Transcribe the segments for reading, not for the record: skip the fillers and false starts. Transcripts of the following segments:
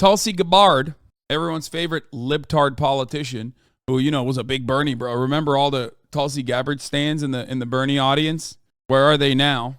Tulsi Gabbard, everyone's favorite libtard politician, who, you know, was a big Bernie bro. Remember all the Tulsi Gabbard stands in the Bernie audience? Where are they now?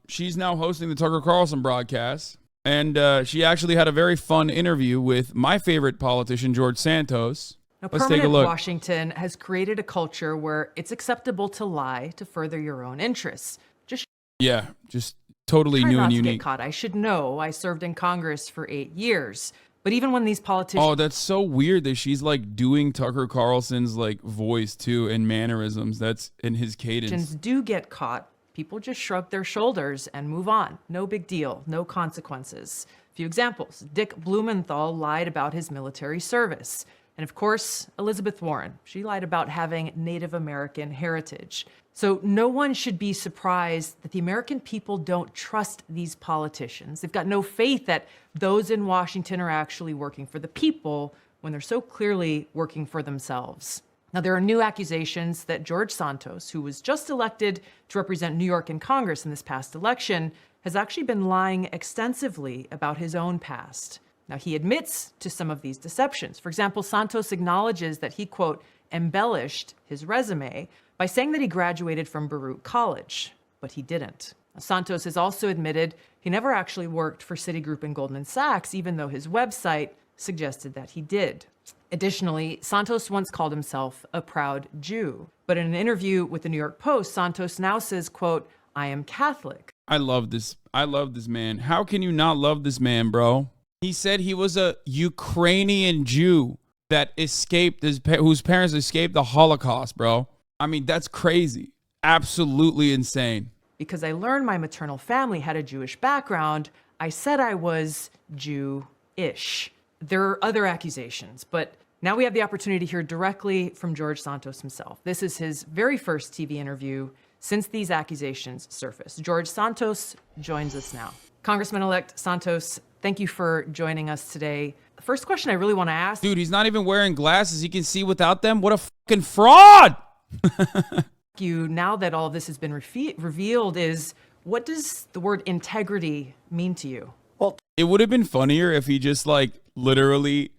She's now hosting the Tucker Carlson broadcast. And she actually had a very fun interview with my favorite politician, George Santos. Now, Let's take a look. Washington has created a culture where it's acceptable to lie to further your own interests. Just totally new and unique. Get caught. I should know. I served in Congress for 8 years. But even when these politicians... Oh, that's so weird that she's like doing Tucker Carlson's like voice too and mannerisms. That's in his cadence. Do get caught. People just shrug their shoulders and move on. No big deal. No consequences. A few examples. Dick Blumenthal lied about his military service. And of course, Elizabeth Warren. She lied about having Native American heritage. So no one should be surprised that the American people don't trust these politicians. They've got no faith that those in Washington are actually working for the people when they're so clearly working for themselves. Now, there are new accusations that George Santos, who was just elected to represent New York in Congress in this past election, has actually been lying extensively about his own past. Now, he admits to some of these deceptions. For example, Santos acknowledges that he, quote, embellished his resume by saying that he graduated from Baruch College, but he didn't. Now, Santos has also admitted he never actually worked for Citigroup and Goldman Sachs, even though his website suggested that he did. Additionally, Santos once called himself a proud Jew. But in an interview with the New York Post, Santos now says, quote, I am Catholic. I love this. I love this man. How can you not love this man, bro? He said he was a Ukrainian Jew that escaped, whose parents escaped the Holocaust, bro. I mean, that's crazy. Absolutely insane. Because I learned my maternal family had a Jewish background, I said I was Jew-ish. There are other accusations, but now we have the opportunity to hear directly from George Santos himself. This is his very first TV interview since these accusations surfaced. George Santos joins us now. Congressman-elect Santos, thank you for joining us today. The first question I really want to ask... Dude, he's not even wearing glasses. He can see without them. What a fucking fraud! You, now that all of this has been revealed, is what does the word integrity mean to you? Well, it would have been funnier if he just literally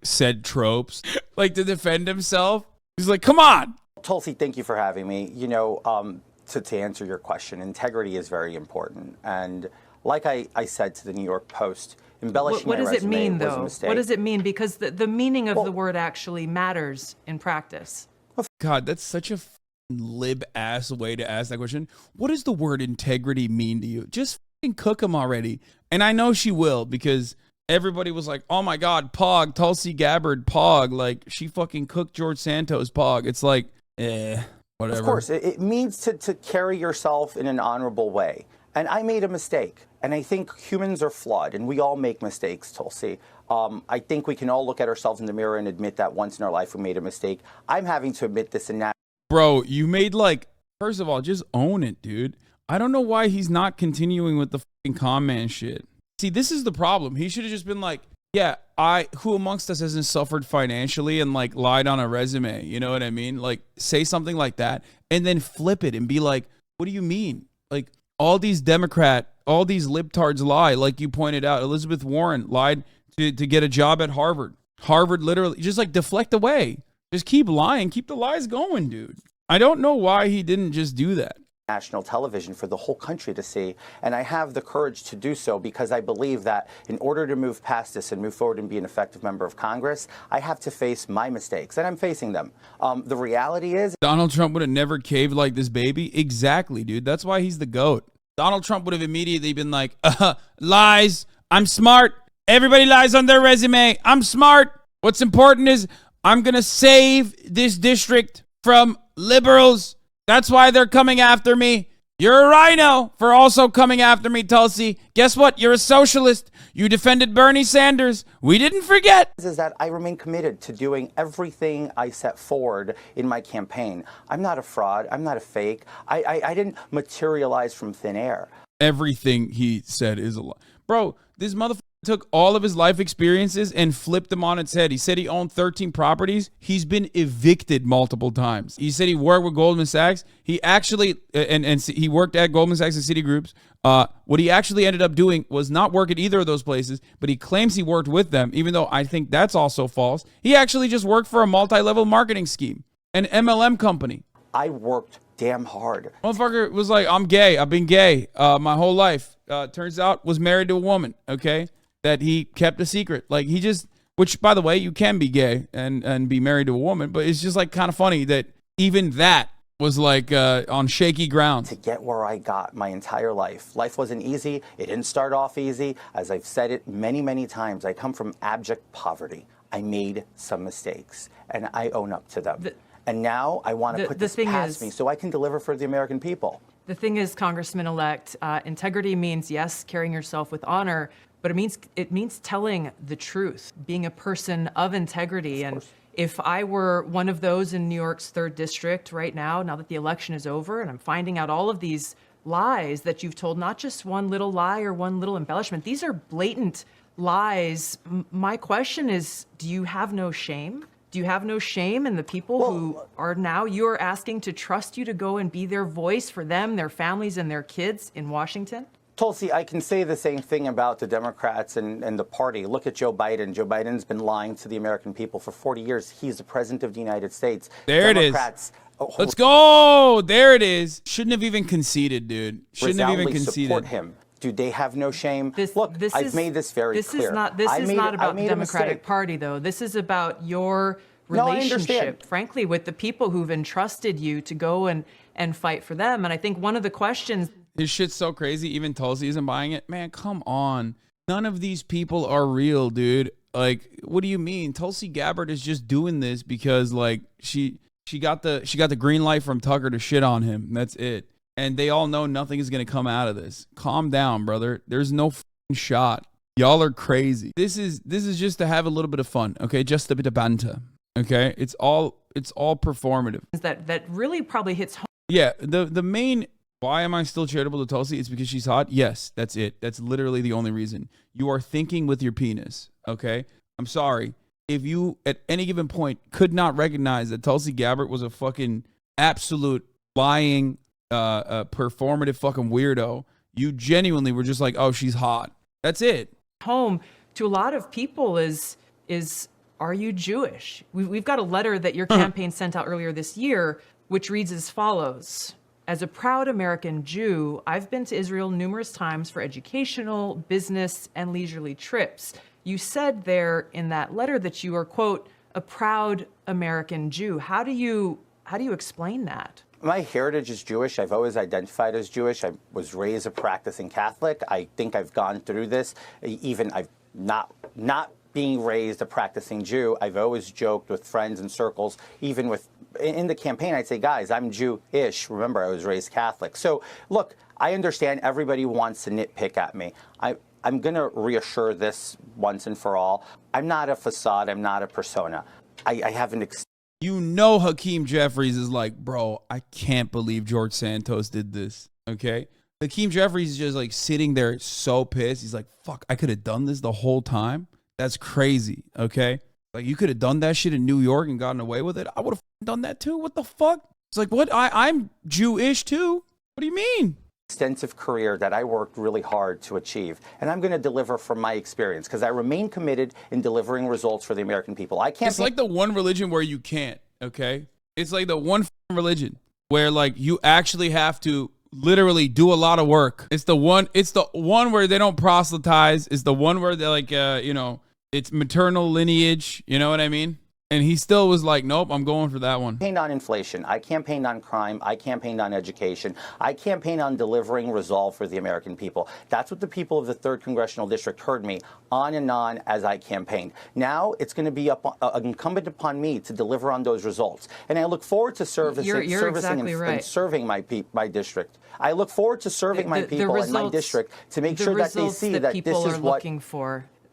said tropes to defend himself. He's like, come on. Tulsi, thank you for having me. You know, to answer your question, integrity is very important. And like I said to the New York Post, embellishing what does it mean, was a though? mistake. What does it mean? Because the meaning of the word actually matters in practice. God, that's such a lib-ass way to ask that question. What does the word integrity mean to you? Just fucking cook him already. And I know she will, because everybody was like, oh my God, Pog, Tulsi Gabbard, Pog. Like, she fucking cooked George Santos, Pog. It's like, whatever. Of course, it means to carry yourself in an honorable way. And I made a mistake. And I think humans are flawed, and we all make mistakes, Tulsi. I think we can all look at ourselves in the mirror and admit that once in our life we made a mistake. I'm having to admit this in that. Bro, you made first of all, just own it, dude. I don't know why he's not continuing with the fucking comment shit. See, this is the problem. He should have just been like, yeah, who amongst us hasn't suffered financially and lied on a resume? You know what I mean? Say something like that and then flip it and be like, what do you mean? All these libtards lie. Like you pointed out, Elizabeth Warren lied to get a job at Harvard. Harvard literally just deflect away. Just keep lying. Keep the lies going, dude. I don't know why he didn't just do that. National television for the whole country to see. And I have the courage to do so because I believe that in order to move past this and move forward and be an effective member of Congress, I have to face my mistakes, and I'm facing them. The reality is... Donald Trump would have never caved like this baby. Exactly, dude. That's why he's the GOAT. Donald Trump would have immediately been like, lies. I'm smart. Everybody lies on their resume. I'm smart. What's important is I'm going to save this district from liberals. That's why they're coming after me. You're a rhino for also coming after me, Tulsi. Guess what? You're a socialist. You defended Bernie Sanders. We didn't forget. Is that I remain committed to doing everything I set forward in my campaign. I'm not a fraud. I'm not a fake. I didn't materialize from thin air. Everything he said is a lie. Bro, this motherfucker took all of his life experiences and flipped them on its head. He said he owned 13 properties. He's been evicted multiple times. He said he worked with Goldman Sachs. He actually, and he worked at Goldman Sachs and Citigroups. What he actually ended up doing was not work at either of those places, but he claims he worked with them, even though I think that's also false. He actually just worked for a multi-level marketing scheme, an MLM company. I worked damn hard. Motherfucker was like, I'm gay. I've been gay my whole life. Turns out was married to a woman, okay, that he kept a secret. Like he just, which by the way, you can be gay and be married to a woman, but it's just like kind of funny that even that was like on shaky ground. To get where I got my entire life. Life wasn't easy. It didn't start off easy. As I've said it many, many times, I come from abject poverty. I made some mistakes and I own up to them. And now I want to put this past me so I can deliver for the American people. The thing is, Congressman-elect, integrity means, yes, carrying yourself with honor, but it means telling the truth, being a person of integrity. And if I were one of those in New York's 3rd District right now that the election is over, and I'm finding out all of these lies that you've told, not just one little lie or one little embellishment, these are blatant lies. My question is, do you have no shame? Do you have no shame in the people who are now you're asking to trust you to go and be their voice for them, their families, and their kids in Washington? Tulsi, I can say the same thing about the Democrats and the party. Look at Joe Biden. Joe Biden's been lying to the American people for 40 years. He's the president of the United States. There Democrats, it is. Let's go. There it is. Shouldn't have even conceded, dude. Shouldn't have even conceded. Support him. Do they have no shame? I've made this very clear. This is not about the Democratic Party, though. This is about your relationship, frankly, with the people who've entrusted you to go and fight for them. And I think one of the questions... His shit's so crazy, even Tulsi isn't buying it. Man, come on. None of these people are real, dude. Like, what do you mean? Tulsi Gabbard is just doing this because, like, she got the green light from Tucker to shit on him. That's it. And they all know nothing is going to come out of this. Calm down, brother. There's no shot. Y'all are crazy. This is just to have a little bit of fun, okay? Just a bit of banter, okay? It's all performative. That really probably hits home. Yeah, the main... Why am I still charitable to Tulsi? It's because she's hot? Yes, that's it. That's literally the only reason. You are thinking with your penis, okay? I'm sorry. If you, at any given point, could not recognize that Tulsi Gabbard was a fucking absolute lying, performative fucking weirdo, you genuinely were just like, oh, she's hot. That's it. Home to a lot of people is are you Jewish? We've got a letter that your campaign sent out earlier this year, which reads as follows. As a proud American Jew, I've been to Israel numerous times for educational, business, and leisurely trips. You said there in that letter that you are, quote, a proud American Jew. How do you explain that? My heritage is Jewish. I've always identified as Jewish. I was raised a practicing Catholic. I think I've gone through this. Even I've not being raised a practicing Jew, I've always joked with friends and circles, even in the campaign, I'd say, guys, I'm Jewish. Remember, I was raised Catholic. So, look, I understand everybody wants to nitpick at me. I'm going to reassure this once and for all. I'm not a facade. I'm not a persona. I haven't... You know Hakeem Jeffries is like, bro, I can't believe George Santos did this, okay? Hakeem Jeffries is just like sitting there so pissed. He's like, fuck, I could have done this the whole time? That's crazy, okay? Like, you could have done that shit in New York and gotten away with it. I would have done that too. What the fuck? It's like, what? I'm Jewish too. What do you mean? Extensive career that I worked really hard to achieve. And I'm going to deliver from my experience because I remain committed in delivering results for the American people. I can't... It's like the one religion where you can't, okay? It's like the one religion where, like, you actually have to literally do a lot of work. It's the one where they don't proselytize. It's the one where they're like, it's maternal lineage, you know what I mean? And he still was like, nope, I'm going for that one. I campaigned on inflation. I campaigned on crime. I campaigned on education. I campaigned on delivering resolve for the American people. That's what the people of the 3rd Congressional District heard me on and on as I campaigned. Now it's going to be incumbent upon me to deliver on those results. And I look forward to serving my district. I look forward to serving my people in my district to make sure that they see that this is what...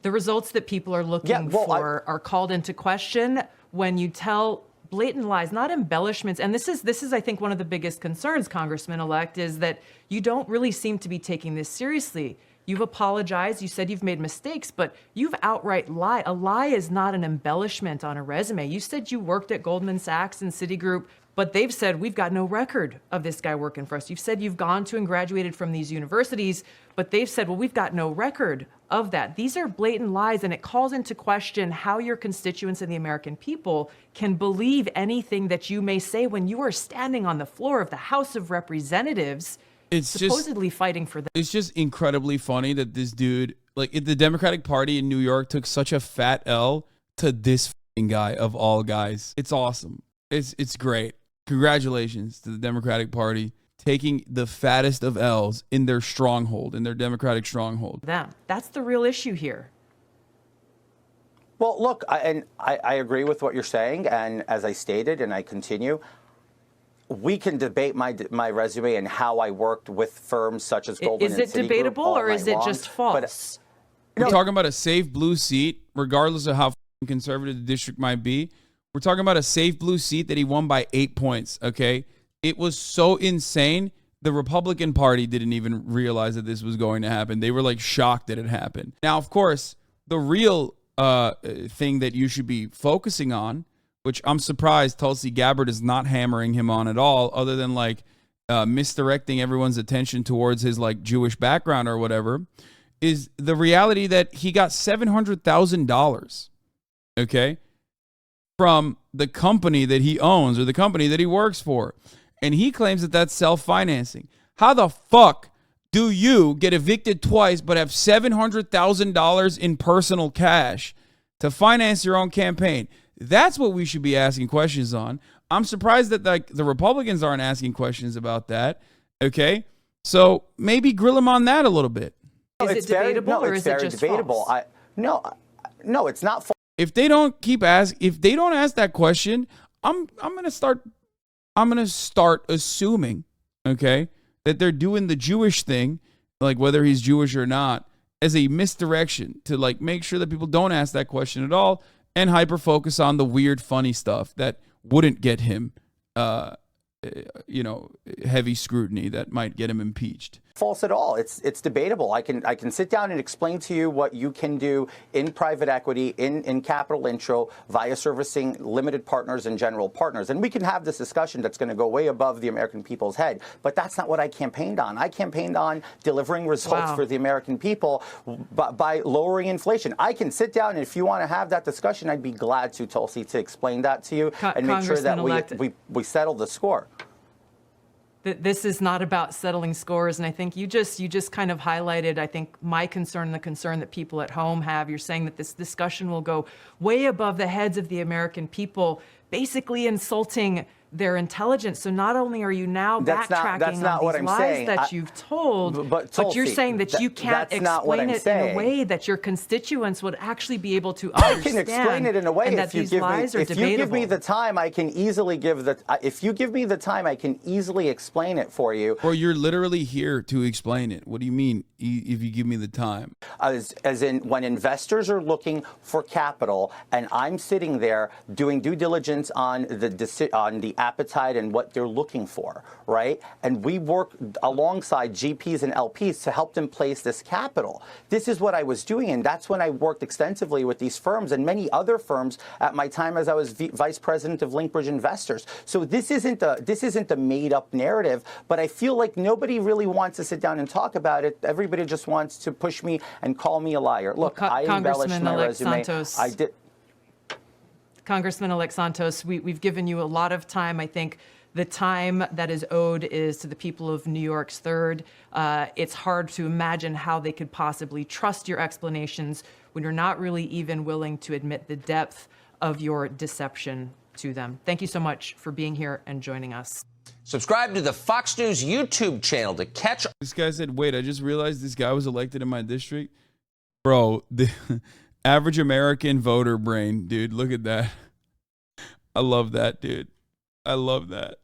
The results that people are looking for are called into question when you tell blatant lies, not embellishments. And this is, I think, one of the biggest concerns, Congressman-elect, is that you don't really seem to be taking this seriously. You've apologized. You said you've made mistakes, but you've outright lied. A lie is not an embellishment on a resume. You said you worked at Goldman Sachs and Citigroup, but they've said we've got no record of this guy working for us. You've said you've gone to and graduated from these universities, but they've said, well, we've got no record of that. These are blatant lies, and it calls into question how your constituents and the American people can believe anything that you may say when you are standing on the floor of the House of Representatives, supposedly fighting for them. It's just incredibly funny that this dude, like the Democratic Party in New York, took such a fat L to this guy of all guys. It's awesome. It's great. Congratulations to the Democratic Party taking the fattest of L's in their stronghold, in their Democratic stronghold. That's the real issue here. Well, look, I agree with what you're saying. And as I stated, and I continue, we can debate my resume and how I worked with firms such as Goldman and Citigroup. Is it debatable or is it just false? We're talking about a safe blue seat, regardless of how conservative the district might be. We're talking about a safe blue seat that he won by 8 points, okay? It was so insane, the Republican Party didn't even realize that this was going to happen. They were like shocked that it happened. Now, of course, the real thing that you should be focusing on, which I'm surprised Tulsi Gabbard is not hammering him on at all, other than like misdirecting everyone's attention towards his like Jewish background or whatever, is the reality that he got $700,000, okay, from the company that he owns or the company that he works for. And he claims that that's self-financing. How the fuck do you get evicted twice but have $700,000 in personal cash to finance your own campaign? That's what we should be asking questions on. I'm surprised that like the Republicans aren't asking questions about that. Okay, so maybe grill him on that a little bit. Is it debatable or is it just debatable? False? No, it's not false. If they don't if they don't ask that question, I'm gonna start assuming, okay, that they're doing the Jewish thing, like whether he's Jewish or not, as a misdirection to like make sure that people don't ask that question at all and hyper focus on the weird, funny stuff that wouldn't get him, heavy scrutiny that might get him impeached. False at all. It's debatable. I can sit down and explain to you what you can do in private equity, in capital intro, via servicing limited partners and general partners. And we can have this discussion that's going to go way above the American people's head. But that's not what I campaigned on. I campaigned on delivering results for the American people by lowering inflation. I can sit down, and if you want to have that discussion, I'd be glad to, Tulsi, to explain that to you and make sure that we settle the score. This is not about settling scores, and I think you just kind of highlighted, I think, my concern, the concern that people at home have. You're saying that this discussion will go way above the heads of the American people, basically insulting their intelligence. So not only are you now backtracking on these lies that you've told, but you're saying that you can't explain it in a way that your constituents would actually be able to understand. I can explain it in a way and that these lies are debatable. If you give me the time, I can easily explain it for you. Or you're literally here to explain it. What do you mean, if you give me the time? As in, when investors are looking for capital, and I'm sitting there doing due diligence on the appetite and what they're looking for, right? And we work alongside GPs and LPs to help them place this capital. This is what I was doing, and that's when I worked extensively with these firms and many other firms at my time as I was vice president of Linkbridge Investors. So this isn't a made-up narrative, but I feel like nobody really wants to sit down and talk about it. Everybody just wants to push me and call me a liar. Look, I embellished my resume. I did. Congressman-elect Santos, we've given you a lot of time. I think the time that is owed is to the people of New York's 3rd. It's hard to imagine how they could possibly trust your explanations when you're not really even willing to admit the depth of your deception to them. Thank you so much for being here and joining us. Subscribe to the Fox News YouTube channel to catch. This guy said, wait, I just realized this guy was elected in my district. Bro, the average American voter brain, dude. Look at that. I love that, dude. I love that.